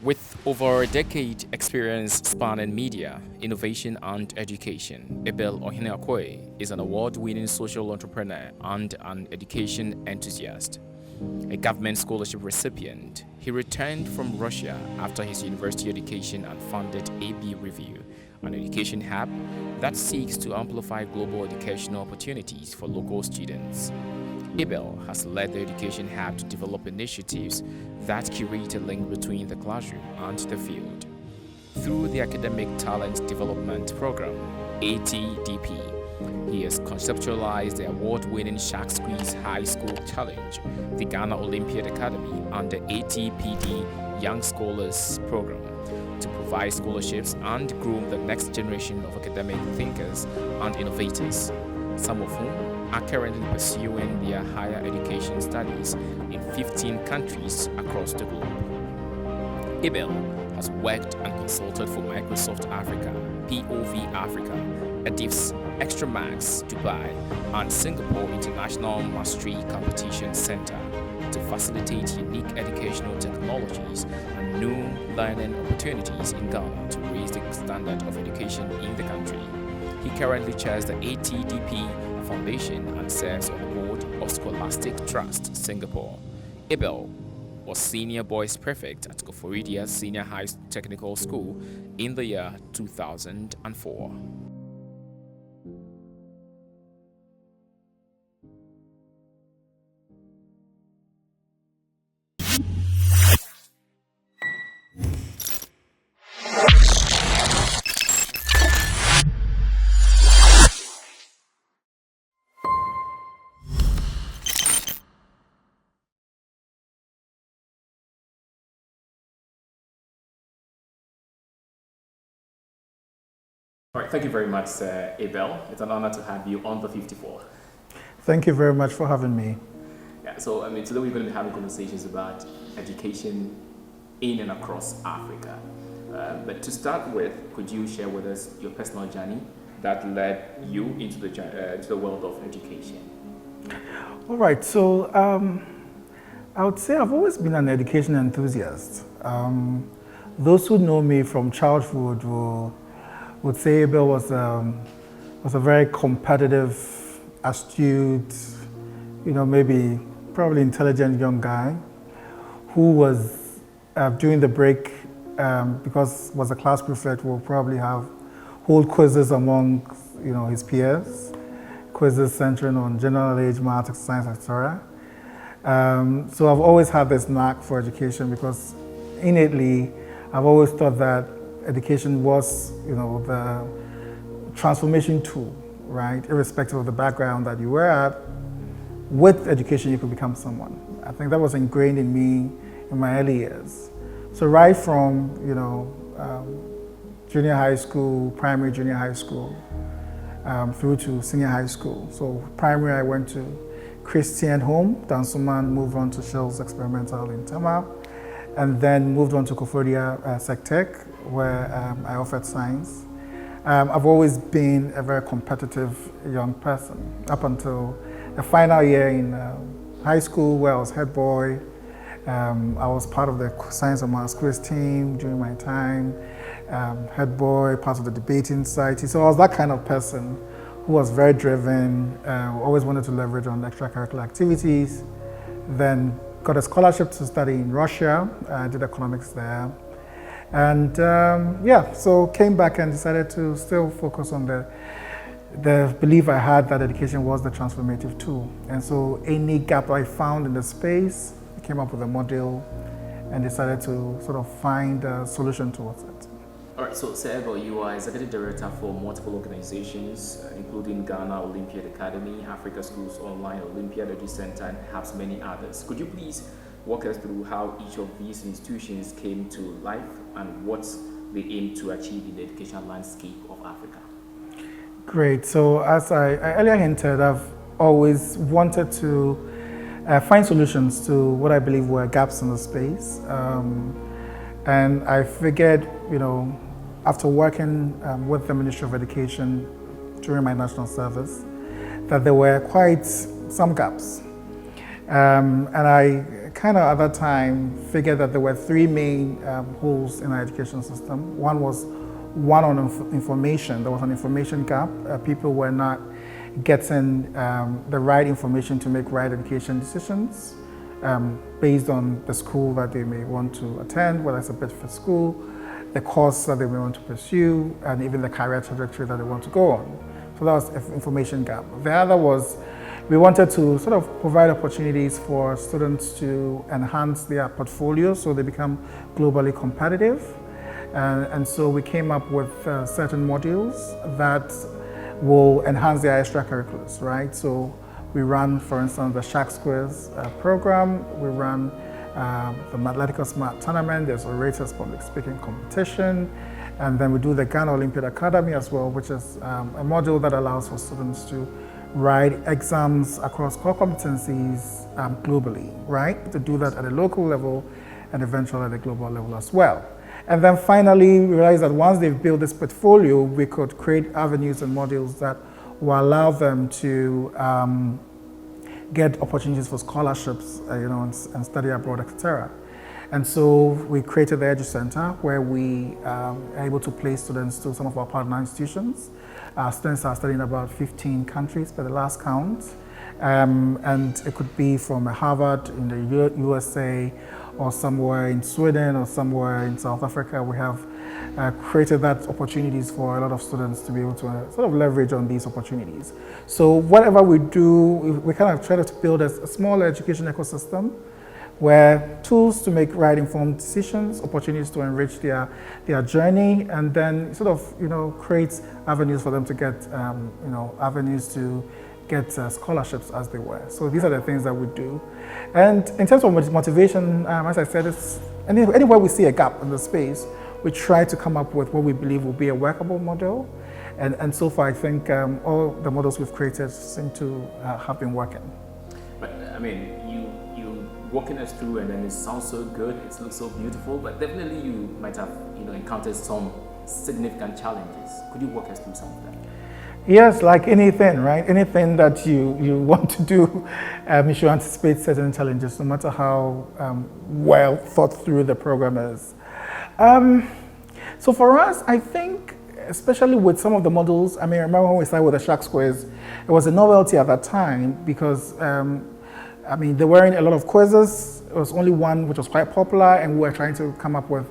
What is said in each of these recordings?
With over a decade experience spanning media, innovation and education, Abe Ohene Acquaye is an award-winning social entrepreneur and an education enthusiast. A government scholarship recipient, he returned from Russia after his university education and founded AB Review, an education hub that seeks to amplify global educational opportunities for local students. Abel has led the Education Hub to develop initiatives that curate a link between the classroom and the field. Through the Academic Talent Development Program, ATDP, he has conceptualized the award-winning Shark Squeeze High School Challenge, the Ghana Olympiad Academy, and the ATPD Young Scholars Program to provide scholarships and groom the next generation of academic thinkers and innovators, some of whom are currently pursuing their higher education studies in 15 countries across the globe. Abel has worked and consulted for Microsoft Africa, POV Africa, Edif's Extra Max Dubai, and Singapore International Mastery Competition Center to facilitate unique educational technologies and new learning opportunities in Ghana to raise the standard of education in the country. He currently chairs the ATDP Foundation and serves on the board of Scholastic Trust Singapore. Abel was Senior Boys Prefect at Koforidua Senior High Technical School in the year 2004. All right, thank you very much, Abel. It's an honor to have you on the 54. Thank you very much for having me. Yeah, so today we're going to be having conversations about education in and across Africa. But to start with, could you share with us your personal journey that led you into the world of education? All right, so I would say I've always been an education enthusiast. Those who know me from childhood would say Abel was a very competitive, astute, maybe probably intelligent young guy who was during the break, because was a class prefect, will probably hold quizzes among his peers, quizzes centering on general knowledge, maths, science, etc. So I've always had this knack for education because innately I've always thought that education was, the transformation tool, right? Irrespective of the background that you were at, with education you could become someone. I think that was ingrained in me in my early years. So right from, junior high school, primary, junior high school, through to senior high school. So primary I went to Christian Home, Dansuman, moved on to Shell's Experimental in Tama, and then moved on to Koforidua SecTech, where I offered science. I've always been a very competitive young person up until the final year in high school, where I was head boy. I was part of the Science and Maths quiz team during my time, head boy, part of the debating society. So I was that kind of person who was very driven, always wanted to leverage on extracurricular activities, then got a scholarship to study in Russia, did economics there. And so came back and decided to still focus on the belief I had that education was the transformative tool. And so any gap I found in the space, I came up with a model and decided to sort of find a solution towards it. All right, so Abel, you are executive director for multiple organizations, including Ghana Olympiad Academy, Africa Schools Online, Olympiad Edu Center, and perhaps many others. Could you please walk us through how each of these institutions came to life and what they aim to achieve in the educational landscape of Africa? Great. So as I earlier hinted, I've always wanted to find solutions to what I believe were gaps in the space. And I figured, after working with the Ministry of Education during my national service, that there were quite some gaps. And I kind of at that time figured that there were three main holes in our education system. One was one on information. There was an information gap. People were not getting the right information to make right education decisions based on the school that they may want to attend, whether it's a Bedford school, the course that they may want to pursue, and even the career trajectory that they want to go on. So that was an information gap. The other was we wanted to sort of provide opportunities for students to enhance their portfolio so they become globally competitive. And so we came up with certain modules that will enhance their extracurriculars, right? So we run, for instance, the Sharks Quiz program. We run the Mathematical Smart Tournament. There's Orators Public Speaking Competition. And then we do the Ghana Olympiad Academy as well, which is a module that allows for students to write exams across core competencies globally, right? To do that at a local level and eventually at a global level as well. And then finally, we realized that once they've built this portfolio, we could create avenues and modules that will allow them to get opportunities for scholarships, and study abroad, etc. And so we created the Edu Center, where we are able to place students to some of our partner institutions. Our students are studying about 15 countries by the last count. And it could be from Harvard in the USA, or somewhere in Sweden, or somewhere in South Africa. We have created that opportunities for a lot of students to be able to sort of leverage on these opportunities. So whatever we do, we kind of try to build a small education ecosystem where tools to make right informed decisions, opportunities to enrich their journey, and then sort of create avenues for them to get avenues to get scholarships as they were. So these are the things that we do. And in terms of motivation, as I said, it's anywhere we see a gap in the space, we try to come up with what we believe will be a workable model. And so far, I think all the models we've created seem to have been working. But I mean, you walking us through, and then it sounds so good, it looks so beautiful, but definitely you might have encountered some significant challenges. Could you walk us through some of that? Yes, like anything, right? Anything that you want to do, you should anticipate certain challenges, no matter how well thought through the program is. So for us, I think, especially with some of the models, I mean, I remember when we started with the Sharks Quiz, it was a novelty at that time because, I mean, there weren't a lot of quizzes. It was only one which was quite popular, and we were trying to come up with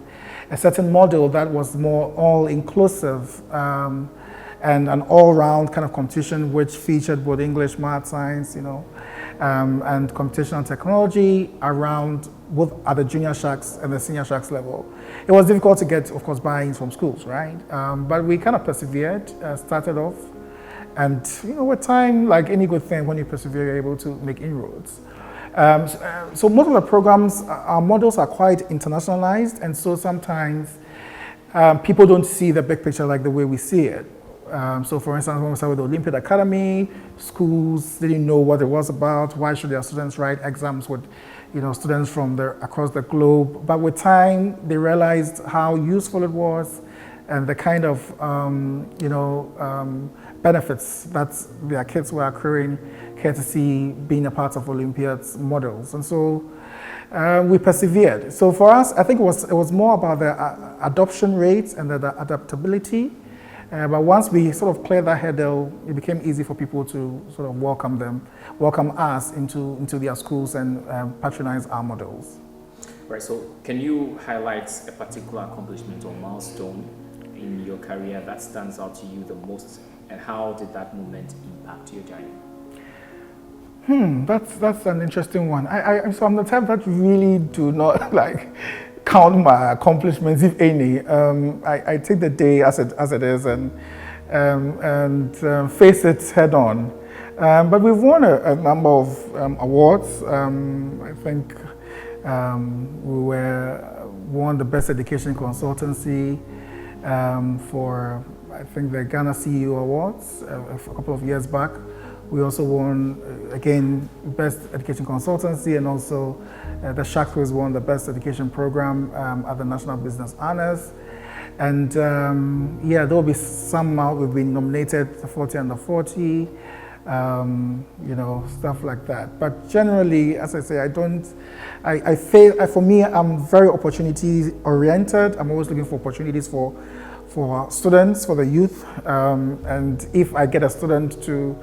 a certain model that was more all-inclusive, and an all-round kind of competition which featured both English, math, science, and competition on technology around both at the junior Sharks and the senior Sharks level. It was difficult to get, of course, buy-ins from schools, right? But we kind of persevered, started off, and with time, like any good thing, when you persevere, you're able to make inroads. So most of the programs, our models are quite internationalized, and so sometimes people don't see the big picture like the way we see it. So for instance, when we started with the Olympiad Academy, schools didn't know what it was about. Why should their students write exams with students from across the globe? But with time, they realized how useful it was and the kind of benefits that their kids were accruing courtesy being a part of Olympiad's models. And so we persevered. So for us, I think it was more about the adoption rates and the adaptability. But once we sort of cleared that hurdle, it became easy for people to sort of welcome us into their schools and patronize our models. Right, so can you highlight a particular accomplishment or milestone in your career that stands out to you the most, and how did that moment impact your journey? That's an interesting one. So I'm the type that really do not count my accomplishments, if any. I take the day as it is and face it head on. But we've won a number of awards. I think we won the Best Education Consultancy for, I think, the Ghana CEO Awards a couple of years back. We also won, again, Best Education Consultancy, and also the Sharks Quiz won the Best Education Program at the National Business Honors. And there will be some out. We've been nominated the 40 Under 40. stuff like that. But generally, as I say, I fail. For me, I'm very opportunity oriented. I'm always looking for opportunities for students, for the youth. And if I get a student to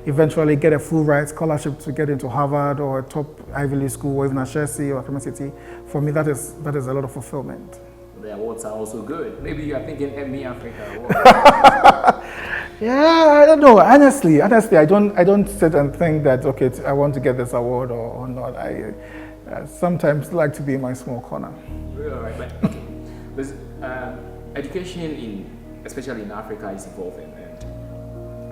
eventually get a full ride scholarship to get into Harvard or a top Ivy League school or even a Chelsea or Clement City, for me that is a lot of fulfillment. The awards are also good. Maybe you are thinking ME Africa Award. Yeah, I don't know. Honestly, I don't sit and think that okay, I want to get this award or not. I sometimes like to be in my small corner. All right, but okay. Education especially in Africa is evolving, and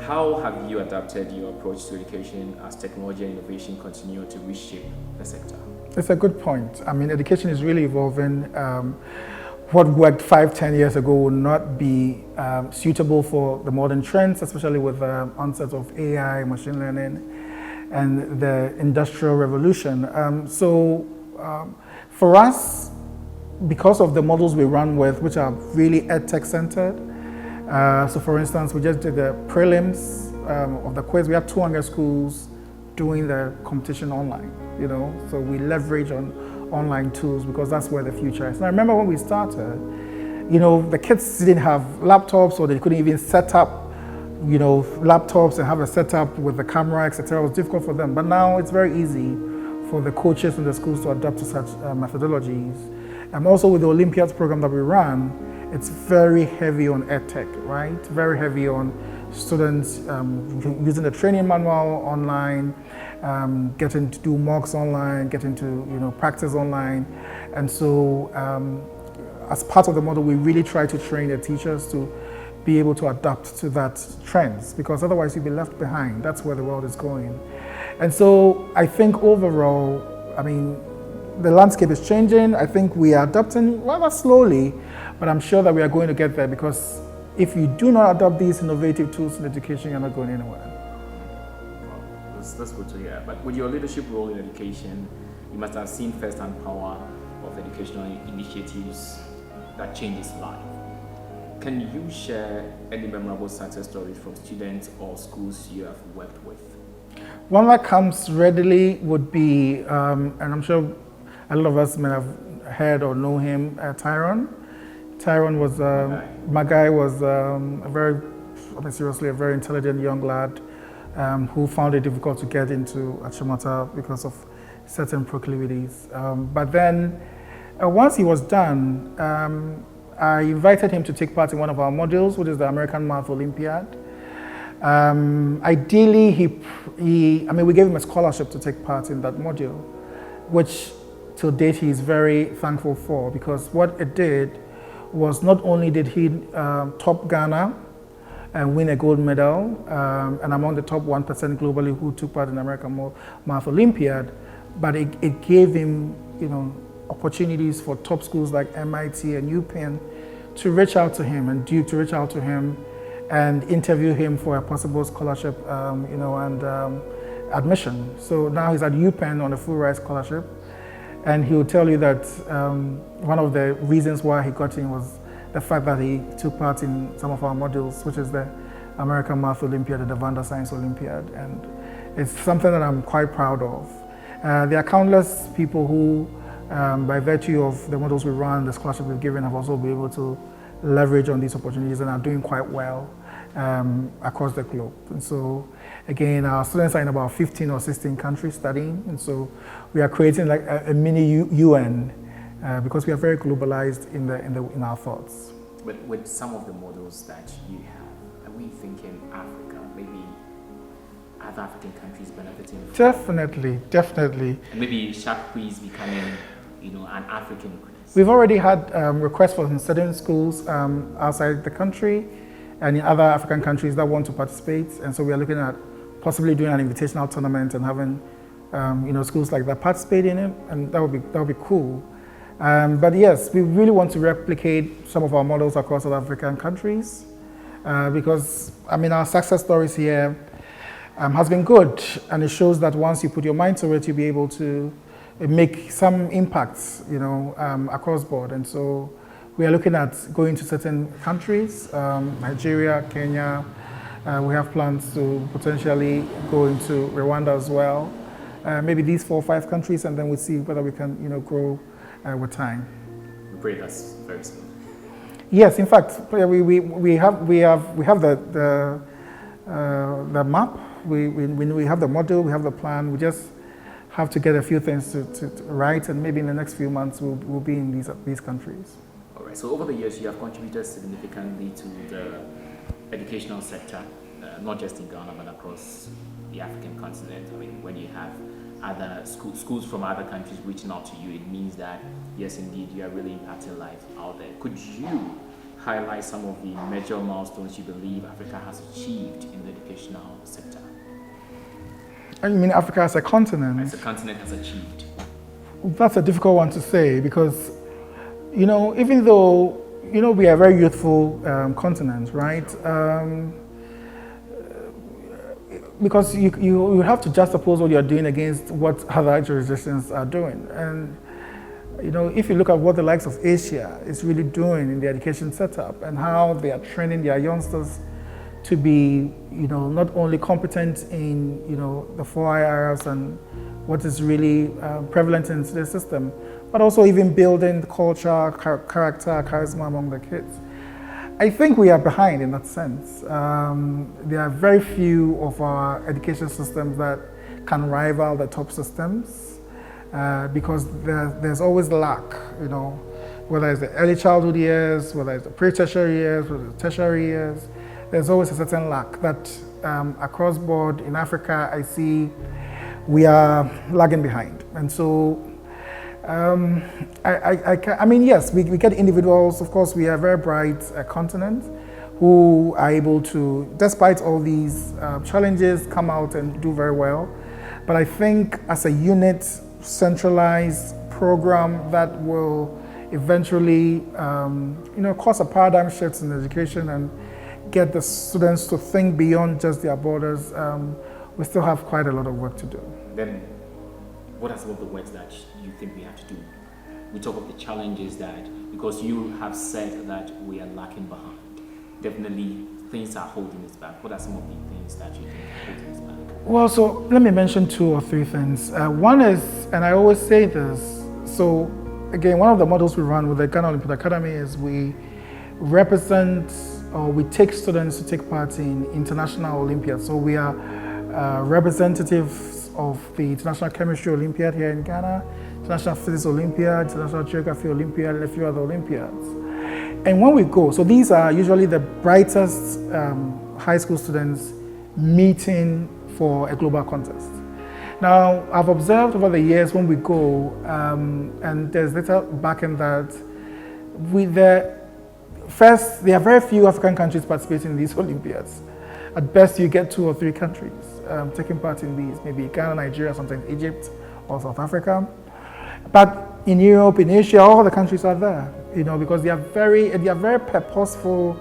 how have you adapted your approach to education as technology and innovation continue to reshape the sector? It's a good point. I mean, education is really evolving. What worked 5-10 years ago will not be suitable for the modern trends, especially with the onset of AI, machine learning, and the industrial revolution. For us, because of the models we run with, which are really edtech centered, so for instance, we just did the prelims of the quiz. We had 200 schools doing the competition online, so we leverage on online tools because that's where the future is. Now, I remember when we started, the kids didn't have laptops or they couldn't even set up, laptops and have a setup with the camera, etc. It was difficult for them. But now it's very easy for the coaches in the schools to adapt to such methodologies. And also with the Olympiads program that we run, it's very heavy on edtech, right? Very heavy on students using the training manual online, getting to do mocks online, getting to practice online. And so as part of the model, we really try to train the teachers to be able to adapt to that trends, because otherwise you'll be left behind. That's where the world is going. And so I think overall, the landscape is changing. I think we are adapting rather slowly, but I'm sure that we are going to get there, because if you do not adopt these innovative tools in education, you're not going anywhere. Well, that's good to hear. But with your leadership role in education, you must have seen first-hand power of educational initiatives that changes life. Can you share any memorable success stories from students or schools you have worked with? One that comes readily would be, and I'm sure a lot of us may have heard or know him, Tyrone. Tyrone was, Magai was a very intelligent young lad who found it difficult to get into Achimota because of certain proclivities. But then, once he was done, I invited him to take part in one of our modules, which is the American Math Olympiad. Ideally, we gave him a scholarship to take part in that module, which till date he is very thankful for, because what it did was not only did he top Ghana and win a gold medal, and among the top 1% globally who took part in the American Math Olympiad, but it gave him, opportunities for top schools like MIT and UPenn to reach out to him and Duke to reach out to him and interview him for a possible scholarship, and admission. So now he's at UPenn on a full ride scholarship, and he'll tell you that one of the reasons why he got in was the fact that he took part in some of our modules, which is the American Math Olympiad and the Vanda Science Olympiad, and it's something that I'm quite proud of. There are countless people who, by virtue of the models we run, the scholarship we've given, have also been able to leverage on these opportunities and are doing quite well across the globe. And so, again, our students are in about 15 or 16 countries studying, and so we are creating like a mini UN because we are very globalized in our thoughts. But with some of the models that you have, are we thinking Africa, maybe other African countries benefiting from? Definitely. And maybe Shark Quiz becoming, an African quiz. We've already had requests from certain schools outside the country and in other African countries that want to participate, and so we are looking at possibly doing an invitational tournament and having schools like that participate in it, and that would be cool. But yes, we really want to replicate some of our models across other African countries because our success stories here has been good, and it shows that once you put your mind to it, you'll be able to make some impacts, across board. And so we are looking at going to certain countries, Nigeria, Kenya, We have plans to potentially go into Rwanda as well. Maybe these 4 or 5 countries, and then we'll see whether we can, grow with time. We pray that's very soon. Yes, in fact, we have the map. We have the model. We have the plan. We just have to get a few things to right, and maybe in the next few months we'll be in these countries. All right. So over the years, you have contributed significantly to the educational sector, not just in Ghana but across the African continent. I mean, when you have other schools from other countries reaching out to you, it means that yes, indeed, you are really impacting life out there. Could you highlight some of the major milestones you believe Africa has achieved in the educational sector? You mean Africa as a continent? As a continent has achieved. That's a difficult one to say because, even though, we are a very youthful continent, right? Because you have to juxtapose what you're doing against what other jurisdictions are doing. And, if you look at what the likes of Asia is really doing in the education setup and how they are training their youngsters to be, not only competent in, the 4 areas and what is really prevalent in the system, but also even building culture, character, charisma among the kids. I think we are behind in that sense. There are very few of our education systems that can rival the top systems because there's always lack, whether it's the early childhood years, whether it's the pre-tertiary years, whether it's the tertiary years. There's always a certain lack that across board in Africa, I see we are lagging behind. And so, yes, we get individuals. Of course, we are a very bright continent who are able to, despite all these challenges, come out and do very well. But I think as a unit, centralized program that will eventually, cause a paradigm shift in education and get the students to think beyond just their borders, we still have quite a lot of work to do. Then, what are some of the works that you think we have to do? We talk of the challenges that, because you have said that we are lacking behind, definitely things are holding us back. What are some of the things that you think are holding us back? Well, so let me mention 2 or 3 things. One is, and I always say this, so again, one of the models we run with the Ghana Olympic Academy is we represent or we take students to take part in international Olympiads. So we are representatives of the International Chemistry Olympiad here in Ghana, International Physics Olympiad, International Geography Olympiad, and a few other Olympiads. And when we go, so these are usually the brightest high school students meeting for a global contest. Now, I've observed over the years when we go, and there's little back in that, first, there are very few African countries participating in these Olympiads. At best, you get 2 or 3 countries taking part in these, maybe Ghana, Nigeria, sometimes Egypt or South Africa. But in Europe, in Asia, all the countries are there, because they are very purposeful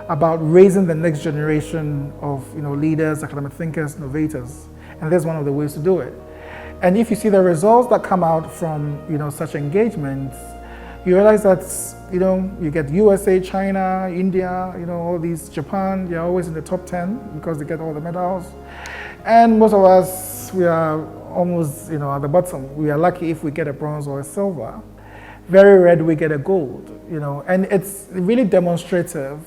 about raising the next generation of, leaders, academic thinkers, innovators. And that's one of the ways to do it. And if you see the results that come out from, such engagements, you realize that, you get USA, China, India, all these, Japan, they're always in the top 10 because they get all the medals. And most of us, we are almost, at the bottom. We are lucky if we get a bronze or a silver. Very rare do we get a gold, and it's really demonstrative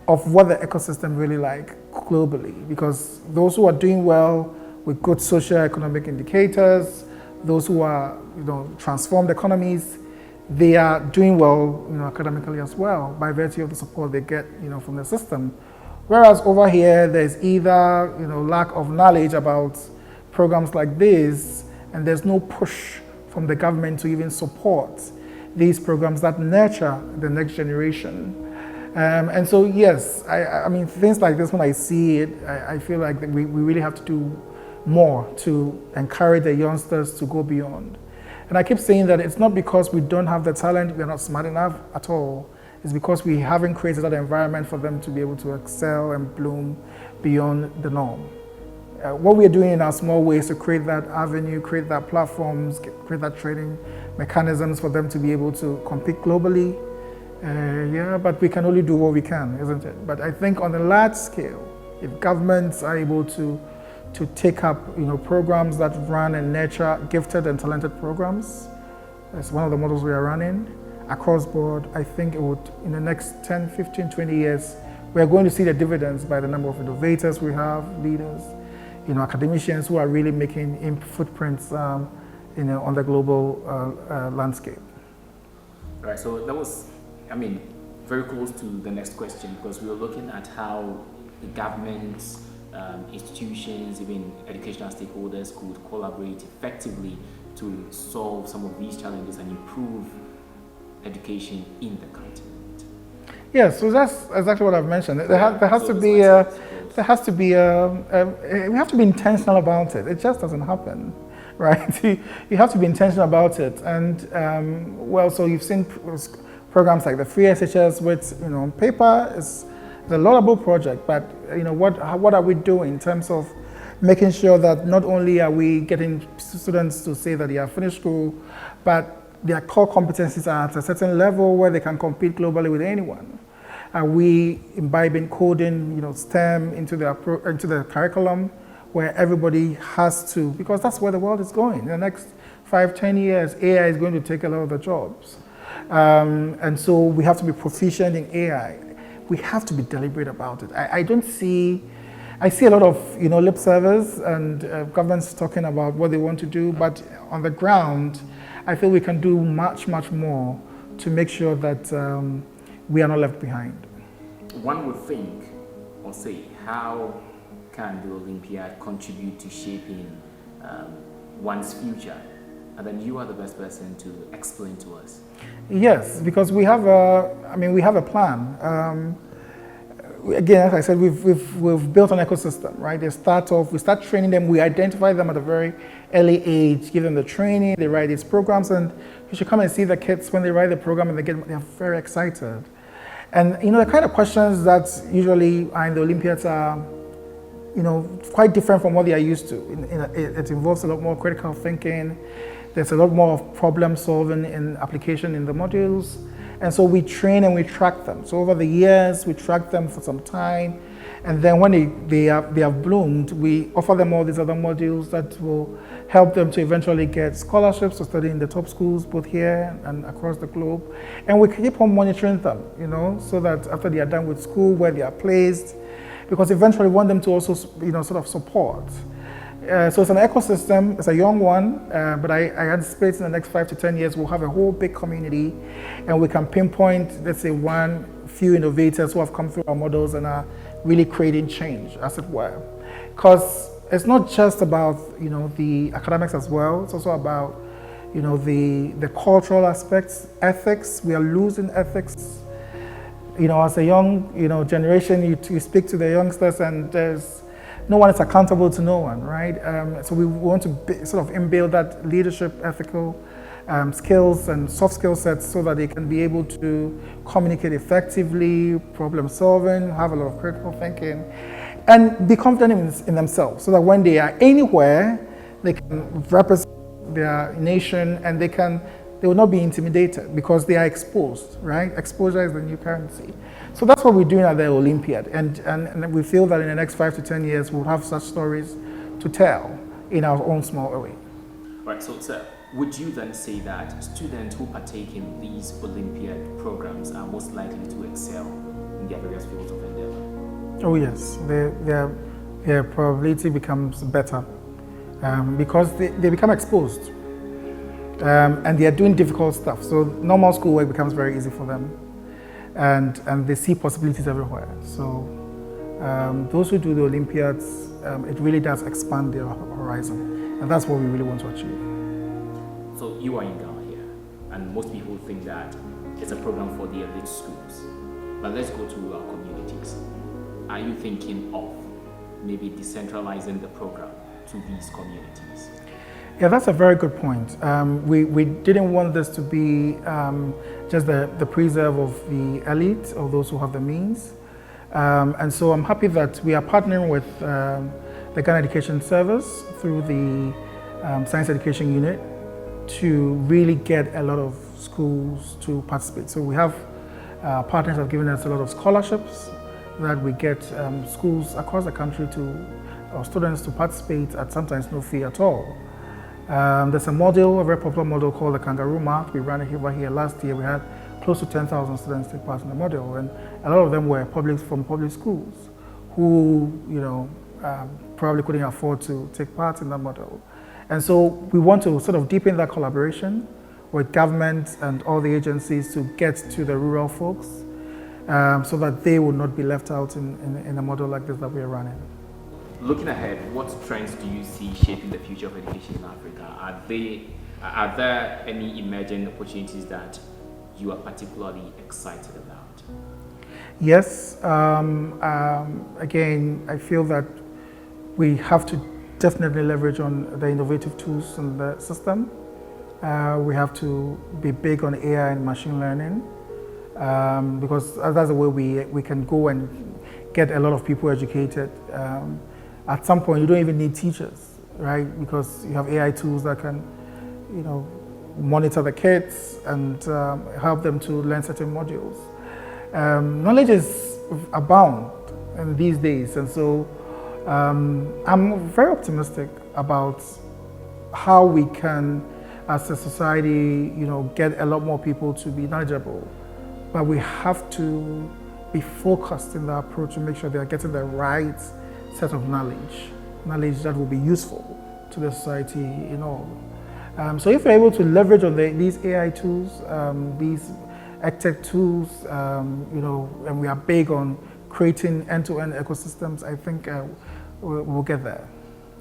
of what the ecosystem really like globally, because those who are doing well with good socio-economic indicators, those who are, transformed economies, they are doing well, academically as well by virtue of the support they get, from the system. Whereas over here, there's either, lack of knowledge about programs like this, and there's no push from the government to even support these programs that nurture the next generation. And so, yes, I mean, things like this, when I see it, I feel like we really have to do more to encourage the youngsters to go beyond. And I keep saying that it's not because we don't have the talent, we're not smart enough at all. It's because we haven't created that environment for them to be able to excel and bloom beyond the norm. What we're doing in our small ways to create that avenue, create that platforms, create that training mechanisms for them to be able to compete globally. But we can only do what we can, isn't it? But I think on a large scale, If governments are able to take up programs that run and nurture gifted and talented programs, that's one of the models we are running across board. I think it would, in the next 10, 15, 20 years, we are going to see the dividends by the number of innovators we have, leaders, academicians who are really making footprints on the global landscape. Right, so that was, very close to the next question, because we were looking at how the governments, institutions, even educational stakeholders could collaborate effectively to solve some of these challenges and improve education in the continent. Yes, so that's exactly what I've mentioned. There has to be we have to be intentional about it. It just doesn't happen, right? You have to be intentional about it. And so you've seen programs like the Free SHS, which on paper is a laudable project, but what are we doing in terms of making sure that not only are we getting students to say that they have finished school, but their core competencies are at a certain level where they can compete globally with anyone. Are we imbibing coding, STEM into the curriculum, where everybody has to, because that's where the world is going. In the next 5, 10 years, AI is going to take a lot of the jobs. And so we have to be proficient in AI. We have to be deliberate about it. I see a lot of lip service and governments talking about what they want to do, but on the ground, I feel we can do much, much more to make sure that we are not left behind. One would think or say, how can the Olympiad contribute to shaping one's future? And then you are the best person to explain to us. Yes, because we have a plan. Again, as I said, we've built an ecosystem, right? We start training them, we identify them at a very early age, give them the training, they write these programs, and you should come and see the kids when they write the program and they're very excited. And the kind of questions that usually are in the Olympiads are, quite different from what they are used to. It involves a lot more critical thinking. There's a lot more of problem solving in application in the modules. And so we train and we track them. So over the years, we track them for some time. And then when they have bloomed, we offer them all these other modules that will help them to eventually get scholarships to study in the top schools, both here and across the globe. And we keep on monitoring them, so that after they are done with school, where they are placed, because eventually we want them to also, sort of support. So it's an ecosystem, it's a young one, but I anticipate in the next 5 to 10 years, we'll have a whole big community, and we can pinpoint, let's say, few innovators who have come through our models and are really creating change, as it were. Because it's not just about, the academics as well, it's also about, the cultural aspects, ethics. We are losing ethics. As a young, generation, you speak to the youngsters and no one is accountable to no one, right? So we want to sort of inbuild that leadership, ethical skills and soft skill sets so that they can be able to communicate effectively, problem solving, have a lot of critical thinking, and be confident in themselves so that when they are anywhere, they can represent their nation and they will not be intimidated because they are exposed, right? Exposure is the new currency. So that's what we're doing at the Olympiad. And we feel that in the next 5 to 10 years, we'll have such stories to tell in our own small way. Right, so sir, would you then say that students who partake in these Olympiad programs are most likely to excel in their various fields of endeavor? Oh yes, their probability becomes better because they become exposed. And they are doing difficult stuff. So normal schoolwork becomes very easy for them. And they see possibilities everywhere. So those who do the Olympiads, it really does expand their horizon. And that's what we really want to achieve. So you are in Ghana here, and most people think that it's a program for the elite schools. But let's go to our communities. Are you thinking of maybe decentralizing the program to these communities? Yeah, that's a very good point. We didn't want this to be just the preserve of the elite or those who have the means. And so I'm happy that we are partnering with the Ghana Education Service through the Science Education Unit to really get a lot of schools to participate. So we have partners have given us a lot of scholarships that we get schools across the country or students to participate at sometimes no fee at all. There's a model, a very popular model called the Kangaroo Math. We ran it over here last year. We had close to 10,000 students take part in the model, and a lot of them were from public schools who, probably couldn't afford to take part in that model. And so we want to sort of deepen that collaboration with government and all the agencies to get to the rural folks so that they will not be left out in a model like this that we are running. Looking ahead, what trends do you see shaping the future of education in Africa? Are there any emerging opportunities that you are particularly excited about? Yes. Again, I feel that we have to definitely leverage on the innovative tools in the system. We have to be big on AI and machine learning because that's the way we can go and get a lot of people educated. At some point, you don't even need teachers, right? Because you have AI tools that can, monitor the kids and help them to learn certain modules. Knowledge is abound in these days, and so I'm very optimistic about how we can, as a society, get a lot more people to be knowledgeable. But we have to be focused in the approach to make sure they are getting the right set of knowledge that will be useful to the society in all. So if we're able to leverage on these AI tools, these EdTech tools, and we are big on creating end-to-end ecosystems, I think we'll get there.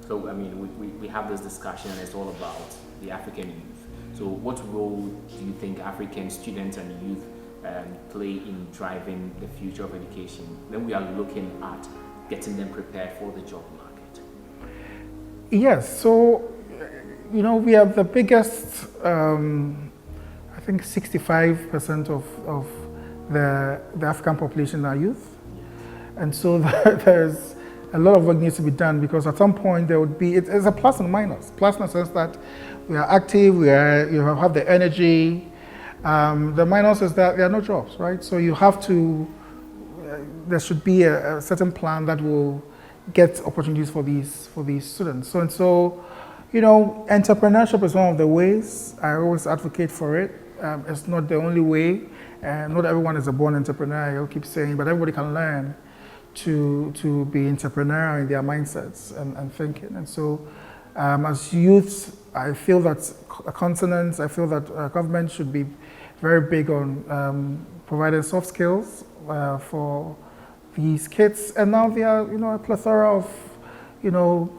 So, I mean, we have this discussion and it's all about the African youth. So what role do you think African students and youth play in driving the future of education when we are looking at getting them prepared for the job market? Yes, so, we have the biggest, I think 65% of the African population are youth. And so there's a lot of work needs to be done because at some point there would be, it's a plus and minus. Plus in the sense that we are active, we have the energy. The minus is that there are no jobs, right? So you have to, there should be a certain plan that will get opportunities for these students. So, entrepreneurship is one of the ways. I always advocate for it. It's not the only way. Not everyone is a born entrepreneur, I'll keep saying, but everybody can learn to be entrepreneurial in their mindsets and thinking. And so as youths, I feel that continents, I feel that government should be very big on providing soft skills for these kids. And now there are a plethora of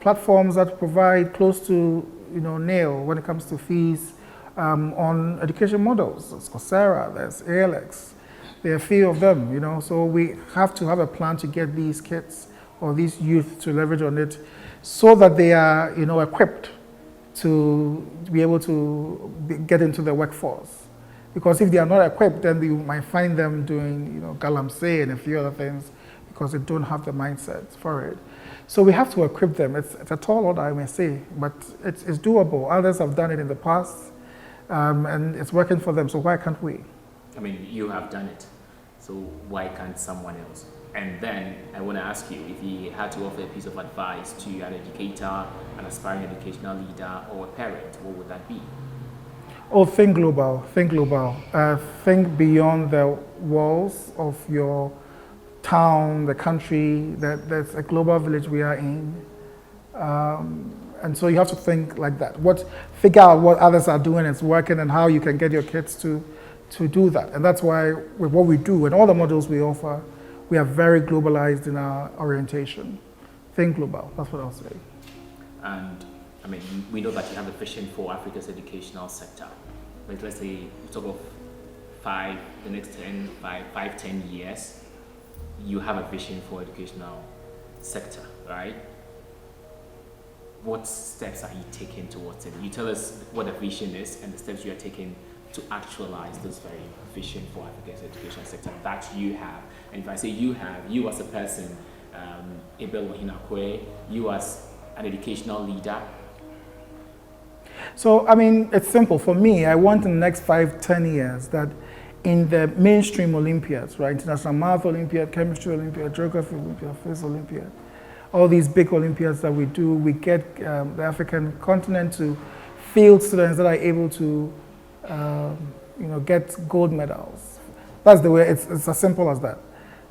platforms that provide close to nil when it comes to fees on education models. There's Coursera, there's ALX. There are a few of them, so we have to have a plan to get these kids or these youth to leverage on it so that they are, equipped to be able to get into the workforce. Because if they are not equipped, then you might find them doing, galamsey and a few other things because they don't have the mindset for it. So we have to equip them. It's a tall order, I may say, but it's doable. Others have done it in the past, and it's working for them, so why can't we? I mean, you have done it, so why can't someone else? And then I want to ask you, if you had to offer a piece of advice to an educator, an aspiring educational leader, or a parent, what would that be? Oh, think global, think global. Think beyond the walls of your town, the country. There's a global village we are in. And so you have to think like that. Figure out what others are doing, it's working, and how you can get your kids to do that. And that's why with what we do and all the models we offer, we are very globalized in our orientation. Think global, that's what I'll say. And I mean, we know that you have a vision for Africa's educational sector. But let's say talk of the next 10 years, you have a vision for educational sector, right? What steps are you taking towards it? You tell us what the vision is and the steps you are taking to actualize this very vision for Africa's education sector that you have. And if I say you have, you as a person, Abe Ohene Acquaye, you as an educational leader. So, I mean, it's simple. For me, I want in the next 5-10 years that in the mainstream Olympiads, right? International Math Olympiad, Chemistry Olympiad, Geography Olympiad, Physics Olympiad. All these big Olympiads that we do, we get the African continent to field students that are able to get gold medals. That's the way, it's as simple as that.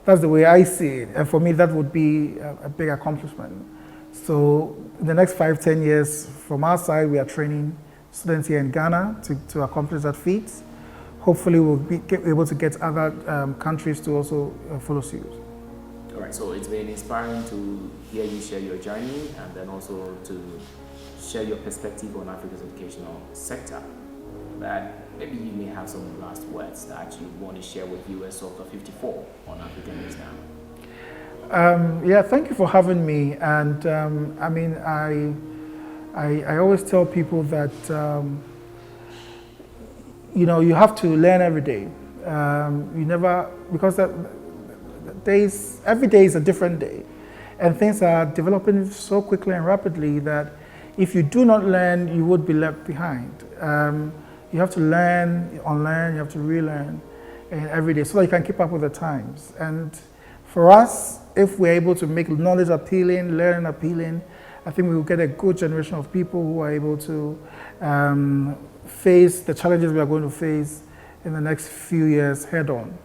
That's the way I see it. And for me, that would be a big accomplishment. So in the next 5-10 years, from our side, we are training students here in Ghana to accomplish that feat. Hopefully, we'll be able to get other countries to also follow suit. All right, so it's been inspiring to hear you share your journey and then also to share your perspective on Africa's educational sector. But maybe you may have some last words that you want to share with viewers of the 54 on African News Now. Yeah, thank you for having me. And I mean, I always tell people that you have to learn every day. You never, because every day is a different day, and things are developing so quickly and rapidly that if you do not learn, you would be left behind. You have to learn, unlearn, you have to relearn every day so that you can keep up with the times. And for us, if we're able to make knowledge appealing, learning appealing, I think we will get a good generation of people who are able to face the challenges we are going to face in the next few years head on.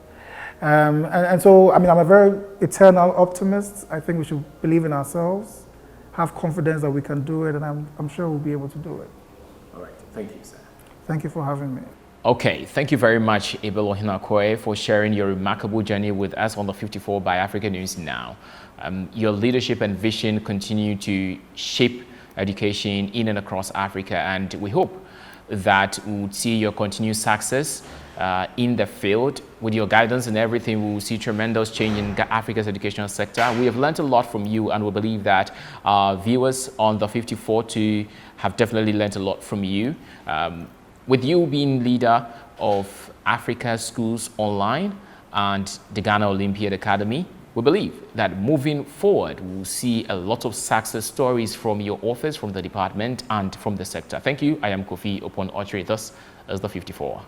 And so, I mean, I'm a very eternal optimist. I think we should believe in ourselves, have confidence that we can do it, and I'm sure we'll be able to do it. All right, thank you, sir. Thank you for having me. Okay, thank you very much, Abe Ohene Acquaye, for sharing your remarkable journey with us on the 54 by African News Now. Your leadership and vision continue to shape education in and across Africa, and we hope that we will see your continued success in the field. With your guidance and everything, we will see tremendous change in Africa's educational sector. We have learned a lot from you, and we believe that our viewers on the 54 too have definitely learned a lot from you. With you being leader of Africa Schools Online and the Ghana Olympiad Academy, we believe that moving forward, we'll see a lot of success stories from your office, from the department, and from the sector. Thank you. I am Kofi Opon Ochre. This is the 54.